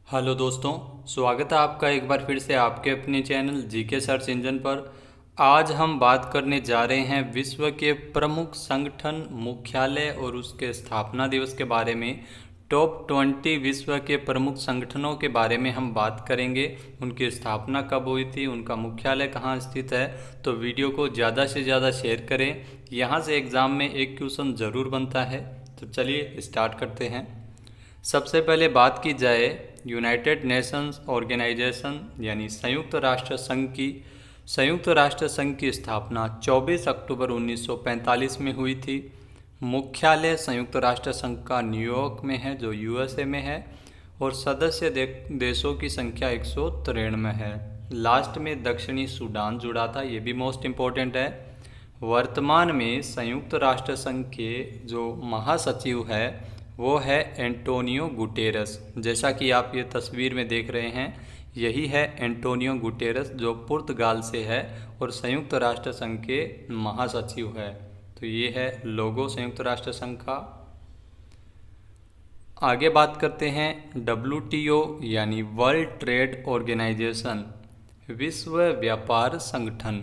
Hello दोस्तों, स्वागत है आपका एक बार फिर से आपके अपने चैनल जीके सर्च इंजन पर। आज हम बात करने जा रहे हैं विश्व के प्रमुख संगठन मुख्यालय और उसके स्थापना दिवस के बारे में। टॉप 20 विश्व के प्रमुख संगठनों के बारे में हम बात करेंगे। उनकी स्थापना कब हुई थी, उनका मुख्यालय कहाँ स्थित है। तो वीडियो को ज़्यादा से ज़्यादा शेयर करें। यहाँ से एग्ज़ाम में एक क्वेश्चन ज़रूर बनता है। तो चलिए स्टार्ट करते हैं। सबसे पहले बात की जाए यूनाइटेड नेशंस ऑर्गेनाइजेशन यानी संयुक्त राष्ट्र संघ की स्थापना 24 अक्टूबर 1945 में हुई थी। मुख्यालय संयुक्त राष्ट्र संघ का न्यूयॉर्क में है, जो यूएसए में है, और सदस्य देशों की संख्या 193 है। लास्ट में दक्षिणी सूडान जुड़ा था, ये भी मोस्ट इम्पोर्टेंट है। वर्तमान में संयुक्त राष्ट्र संघ के जो महासचिव है वो है एंटोनियो गुटेरस। जैसा कि आप ये तस्वीर में देख रहे हैं, यही है एंटोनियो गुटेरस, जो पुर्तगाल से है और संयुक्त राष्ट्र संघ के महासचिव है। तो ये है लोगो संयुक्त राष्ट्र संघ का। आगे बात करते हैं WTO यानी वर्ल्ड ट्रेड ऑर्गेनाइजेशन, विश्व व्यापार संगठन।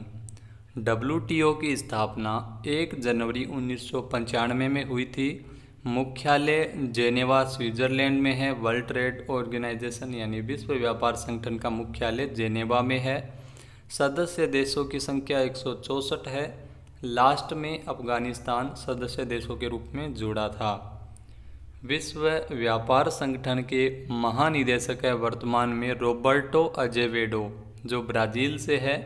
WTO की स्थापना 1 जनवरी 1995 में हुई थी। मुख्यालय जेनेवा स्विट्जरलैंड में है। वर्ल्ड ट्रेड ऑर्गेनाइजेशन यानी विश्व व्यापार संगठन का मुख्यालय जेनेवा में है। सदस्य देशों की संख्या 164 है। लास्ट में अफगानिस्तान सदस्य देशों के रूप में जुड़ा था। विश्व व्यापार संगठन के महानिदेशक है वर्तमान में रॉबर्टो अजेवेडो, जो ब्राज़ील से है।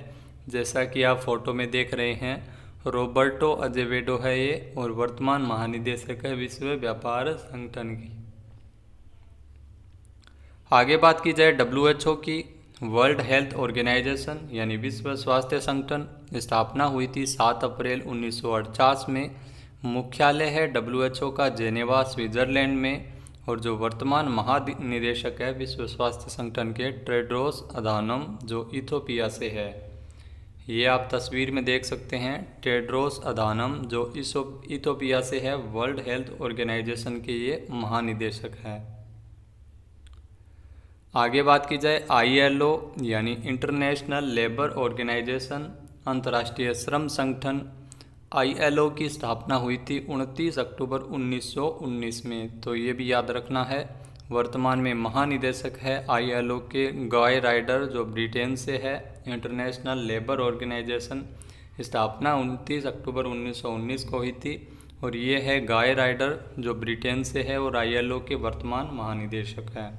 जैसा कि आप फोटो में देख रहे हैं, रॉबर्टो अजेवेडो है ये, और वर्तमान महानिदेशक है विश्व व्यापार संगठन की। आगे बात की जाए WHO की, वर्ल्ड हेल्थ ऑर्गेनाइजेशन यानी विश्व स्वास्थ्य संगठन, स्थापना हुई थी 7 अप्रैल 1948 में। मुख्यालय है WHO का जेनेवा स्विट्जरलैंड में, और जो वर्तमान महानिदेशक है विश्व स्वास्थ्य संगठन के टेड्रोस अधानम, जो इथोपिया से है। ये आप तस्वीर में देख सकते हैं, टेड्रोस अधानम जो इथोपिया से है, वर्ल्ड हेल्थ ऑर्गेनाइजेशन के ये महानिदेशक है। आगे बात की जाए ILO यानी इंटरनेशनल लेबर ऑर्गेनाइजेशन, अंतर्राष्ट्रीय श्रम संगठन। ILO की स्थापना हुई थी 29 अक्टूबर 1919 में, तो ये भी याद रखना है। वर्तमान में महानिदेशक है ILO के गाय राइडर, जो ब्रिटेन से है। इंटरनेशनल लेबर ऑर्गेनाइजेशन स्थापना 29 अक्टूबर 1919 को हुई थी, और ये है गाय राइडर, जो ब्रिटेन से है और ILO के वर्तमान महानिदेशक है।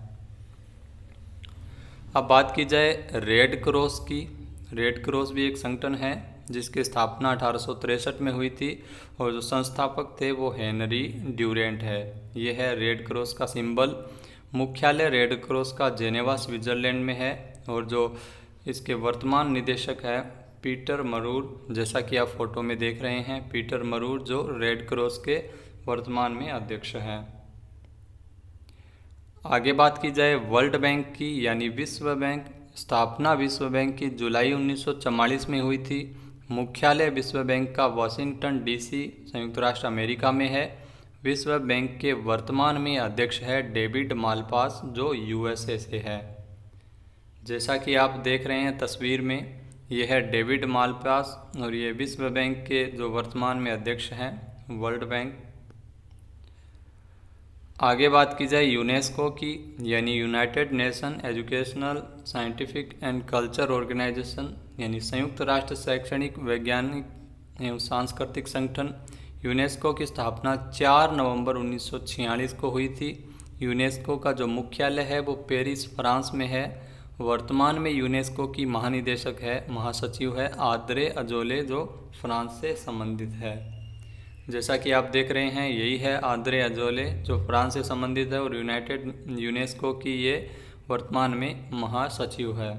अब बात की जाए रेड क्रॉस की। रेड क्रॉस भी एक संगठन है जिसकी स्थापना 1863 में हुई थी, और जो संस्थापक थे वो हेनरी ड्यूरेंट है। ये है रेड क्रॉस का सिंबल। मुख्यालय रेड क्रॉस का जेनेवा स्विट्जरलैंड में है, और जो इसके वर्तमान निदेशक है पीटर मरूर, जैसा कि आप फोटो में देख रहे हैं, पीटर मरूर जो रेड क्रॉस के वर्तमान में अध्यक्ष हैं। आगे बात की जाए वर्ल्ड बैंक की यानी विश्व बैंक। स्थापना विश्व बैंक की जुलाई 1944 में हुई थी। मुख्यालय विश्व बैंक का वाशिंगटन DC संयुक्त राष्ट्र अमेरिका में है। विश्व बैंक के वर्तमान में अध्यक्ष है डेविड मालपास, जो USA से है। जैसा कि आप देख रहे हैं तस्वीर में, यह है डेविड मालपास, और ये विश्व बैंक के जो वर्तमान में अध्यक्ष हैं वर्ल्ड बैंक। आगे बात की जाए यूनेस्को की यानी United Nation Educational Scientific and Culture Organization, यानी संयुक्त राष्ट्र शैक्षणिक वैज्ञानिक एवं सांस्कृतिक संगठन। यूनेस्को की स्थापना 4 नवंबर 1946 को हुई थी। यूनेस्को का जो मुख्यालय है वो पेरिस, फ्रांस में है। वर्तमान में यूनेस्को की महानिदेशक है, महासचिव है आद्रे अजोले, जो फ्रांस से संबंधित है। जैसा कि आप देख रहे हैं, यही है आद्रे अजोले, जो फ्रांस से संबंधित है और यूनेस्को की ये वर्तमान में महासचिव है।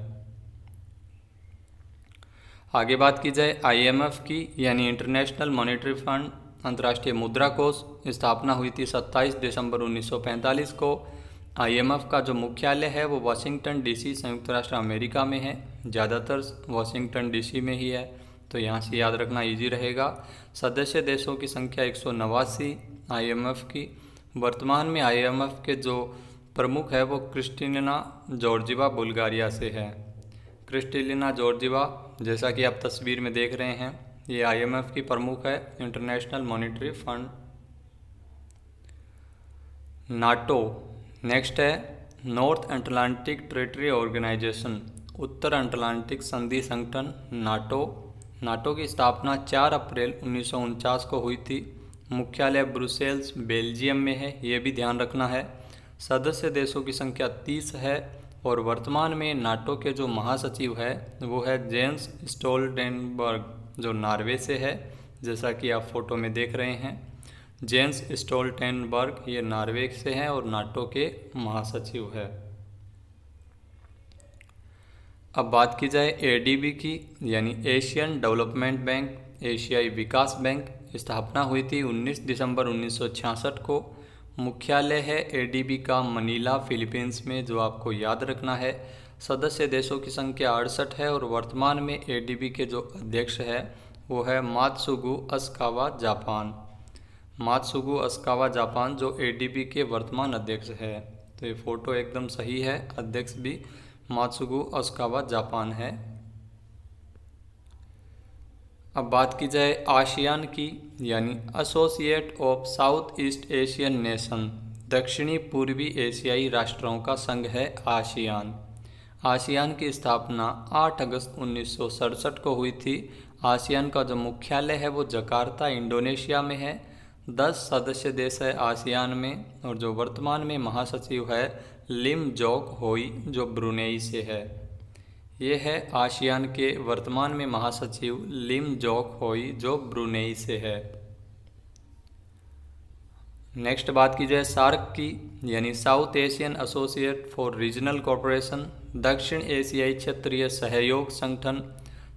आगे बात की जाए IMF की यानी इंटरनेशनल मॉनेटरी फंड, अंतर्राष्ट्रीय मुद्रा कोष। स्थापना हुई थी 27 दिसंबर 1945 को। IMF का जो मुख्यालय है वो वाशिंगटन DC संयुक्त राष्ट्र अमेरिका में है। ज़्यादातर वाशिंगटन DC में ही है, तो यहाँ से याद रखना इजी रहेगा। सदस्य देशों की संख्या 189 IMF की। वर्तमान में IMF के जो प्रमुख है वो क्रिस्टिना जॉर्जिवा बुल्गारिया से है। क्रिस्टिना जॉर्जिवा, जैसा कि आप तस्वीर में देख रहे हैं, ये IMF की प्रमुख है, international monetary fund. NATO next है नॉर्थ अटलांटिक ट्रेटरी ऑर्गेनाइजेशन, उत्तर अटलांटिक संधि संगठन नाटो। नाटो की स्थापना 4 अप्रैल 1949 को हुई थी। मुख्यालय ब्रुसेल्स बेल्जियम में है, ये भी ध्यान रखना है। सदस्य देशों की संख्या 30 है और वर्तमान में नाटो के जो महासचिव है वो है जेंस स्टोल्टेनबर्ग, जो नॉर्वे से है, जैसा कि आप फोटो में देख रहे हैं। जेंस स्टोल्टेनबर्ग ये नॉर्वे से हैं और नाटो के महासचिव है। अब बात की जाए ADB की, यानी एशियन डेवलपमेंट बैंक, एशियाई विकास बैंक। स्थापना हुई थी 19 दिसंबर 1966 को। मुख्यालय है ADB का मनीला, फिलीपींस में, जो आपको याद रखना है। सदस्य देशों की संख्या 68 है और वर्तमान में ADB के जो अध्यक्ष है वो है मात्सुगु असाकावा, जापान। मात्सुगु असाकावा, जापान, जो ADB के वर्तमान अध्यक्ष है। तो ये फोटो एकदम सही है, अध्यक्ष भी मात्सुगु असाकावा, जापान है। अब बात की जाए आसियान की, यानी associate of south east Asian nation, दक्षिणी पूर्वी एशियाई राष्ट्रों का संघ है आसियान। आसियान की स्थापना 8 अगस्त 1967 को हुई थी। आसियान का जो मुख्यालय है वो जकार्ता, इंडोनेशिया में है। 10 सदस्य देश है आसियान में और जो वर्तमान में महासचिव है लिम जोक होई, जो ब्रुनेई से है। ये है आसियान के वर्तमान में महासचिव लिम जोक होई, जो ब्रुनेई से है। नेक्स्ट बात की जाए सार्क की, यानी south Asian associate for regional cooperation, दक्षिण एशियाई क्षेत्रीय सहयोग संगठन।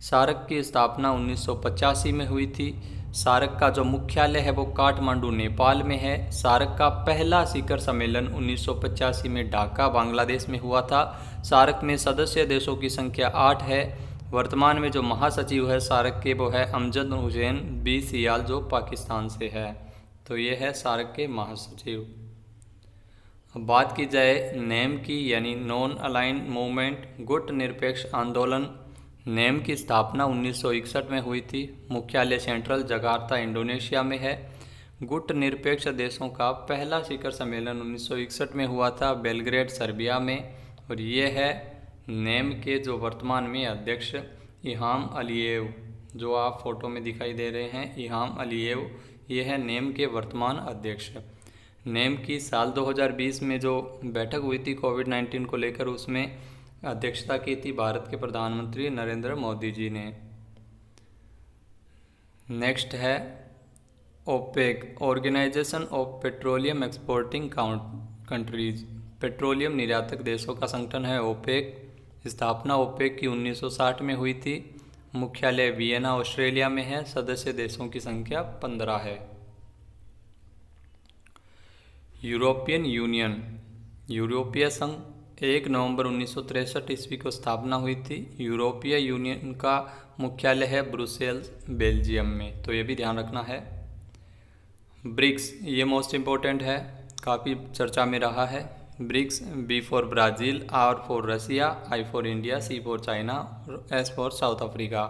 सार्क की स्थापना 1985 में हुई थी। सार्क का जो मुख्यालय है वो काठमांडू, नेपाल में है। सार्क का पहला शिखर सम्मेलन 1985 में ढाका, बांग्लादेश में हुआ था। सार्क में सदस्य देशों की संख्या 8 है। वर्तमान में जो महासचिव है सार्क के वो है अमजद हुसैन बी सियाल, जो पाकिस्तान से है। तो ये है सार्क के महासचिव। अब बात की जाए नेम की, यानी नॉन अलाइंड मूवमेंट, गुट निरपेक्ष आंदोलन। नेम की स्थापना 1961 में हुई थी। मुख्यालय सेंट्रल जकार्ता, इंडोनेशिया में है। गुट निरपेक्ष देशों का पहला शिखर सम्मेलन 1961 में हुआ था बेलग्रेड, सर्बिया में। और ये है नेम के जो वर्तमान में अध्यक्ष इल्हाम अलीयेव, जो आप फोटो में दिखाई दे रहे हैं, इल्हाम अलीयेव, ये है नेम के वर्तमान अध्यक्ष। नेम की साल 2020 में जो बैठक हुई थी कोविड-19 को लेकर, उसमें अध्यक्षता की थी भारत के प्रधानमंत्री नरेंद्र मोदी जी ने। नेक्स्ट है OPEC, Organization of Petroleum Exporting Countries, petroleum निर्यातक देशों का संगठन है ओपेक। स्थापना ओपेक की 1960 में हुई थी। मुख्यालय वियना, ऑस्ट्रेलिया में है। सदस्य देशों की संख्या 15 है। यूरोपियन यूनियन, यूरोपीय संघ, 1 नवंबर 1963 ईस्वी को स्थापना हुई थी। यूरोपीय यूनियन का मुख्यालय है ब्रुसेल्स, बेल्जियम में। तो ये भी ध्यान रखना है। ब्रिक्स, ये मोस्ट इम्पोर्टेंट है, काफ़ी चर्चा में रहा है। BRICS, B for Brazil, R for Russia, I for India, C for China और S फॉर साउथ अफ्रीका।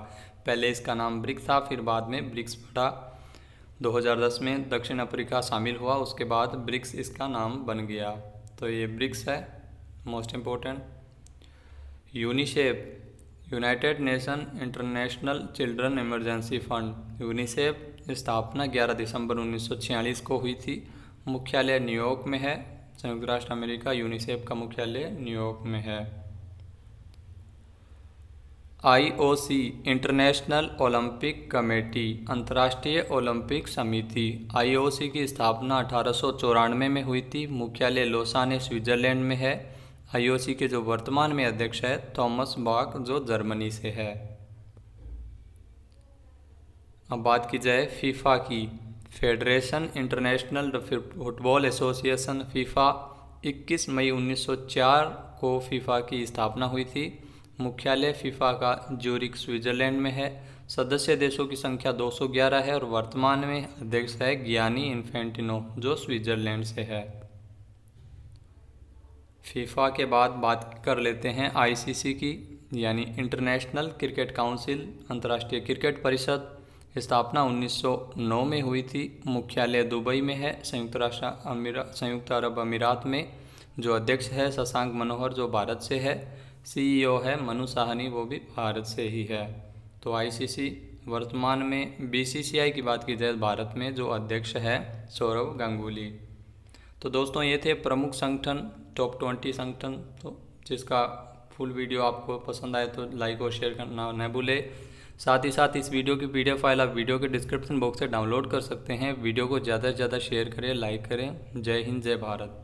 पहले इसका नाम ब्रिक्स था, फिर बाद में ब्रिक्स बढ़ा। 2010 में दक्षिण अफ्रीका शामिल हुआ, उसके बाद ब्रिक्स इसका नाम बन गया। तो ये ब्रिक्स है, most important. UNICEF, United nation international children emergency fund. UNICEF स्थापना 11 दिसंबर 1946 को हुई थी। मुख्यालय न्यूयॉर्क में है, संयुक्त राष्ट्र अमेरिका। यूनिसेफ का मुख्यालय न्यूयॉर्क में है। IOC, इंटरनेशनल ओलंपिक कमेटी, अंतर्राष्ट्रीय ओलंपिक समिति। IOC की स्थापना 1894 में हुई थी। मुख्यालय लोसाने, स्विट्जरलैंड में है। IOC के जो वर्तमान में अध्यक्ष है थॉमस बाक, जो जर्मनी से है। अब बात की जाए फीफा की, federation international football association, FIFA. 21 मई 1904 को फीफा की स्थापना हुई थी। मुख्यालय फीफा का ज्यूरिख, स्विट्जरलैंड में है। सदस्य देशों की संख्या 211 है और वर्तमान में अध्यक्ष है गियानी इन्फेंटिनो, जो स्विट्जरलैंड से है। फीफा के बाद बात कर लेते हैं आईसीसी की, यानी इंटरनेशनल क्रिकेट काउंसिल, अंतर्राष्ट्रीय क्रिकेट परिषद। स्थापना 1909 में हुई थी। मुख्यालय दुबई में है, संयुक्त अरब अमीरात में। जो अध्यक्ष है शशांक मनोहर, जो भारत से है। सीईओ है मनु साहनी, वो भी भारत से ही है। तो आईसीसी वर्तमान में बीसीसीआई की बात की जाए भारत में जो अध्यक्ष है सौरव गांगुली। तो दोस्तों ये थे प्रमुख संगठन, टॉप 20 संगठन। तो जिसका फुल वीडियो आपको पसंद आए तो लाइक और शेयर करना न भूले। साथ ही साथ इस वीडियो की पीडीएफ फाइल आप वीडियो के डिस्क्रिप्शन बॉक्स से डाउनलोड कर सकते हैं। वीडियो को ज़्यादा से ज़्यादा शेयर करें, लाइक करें। जय हिंद, जय भारत।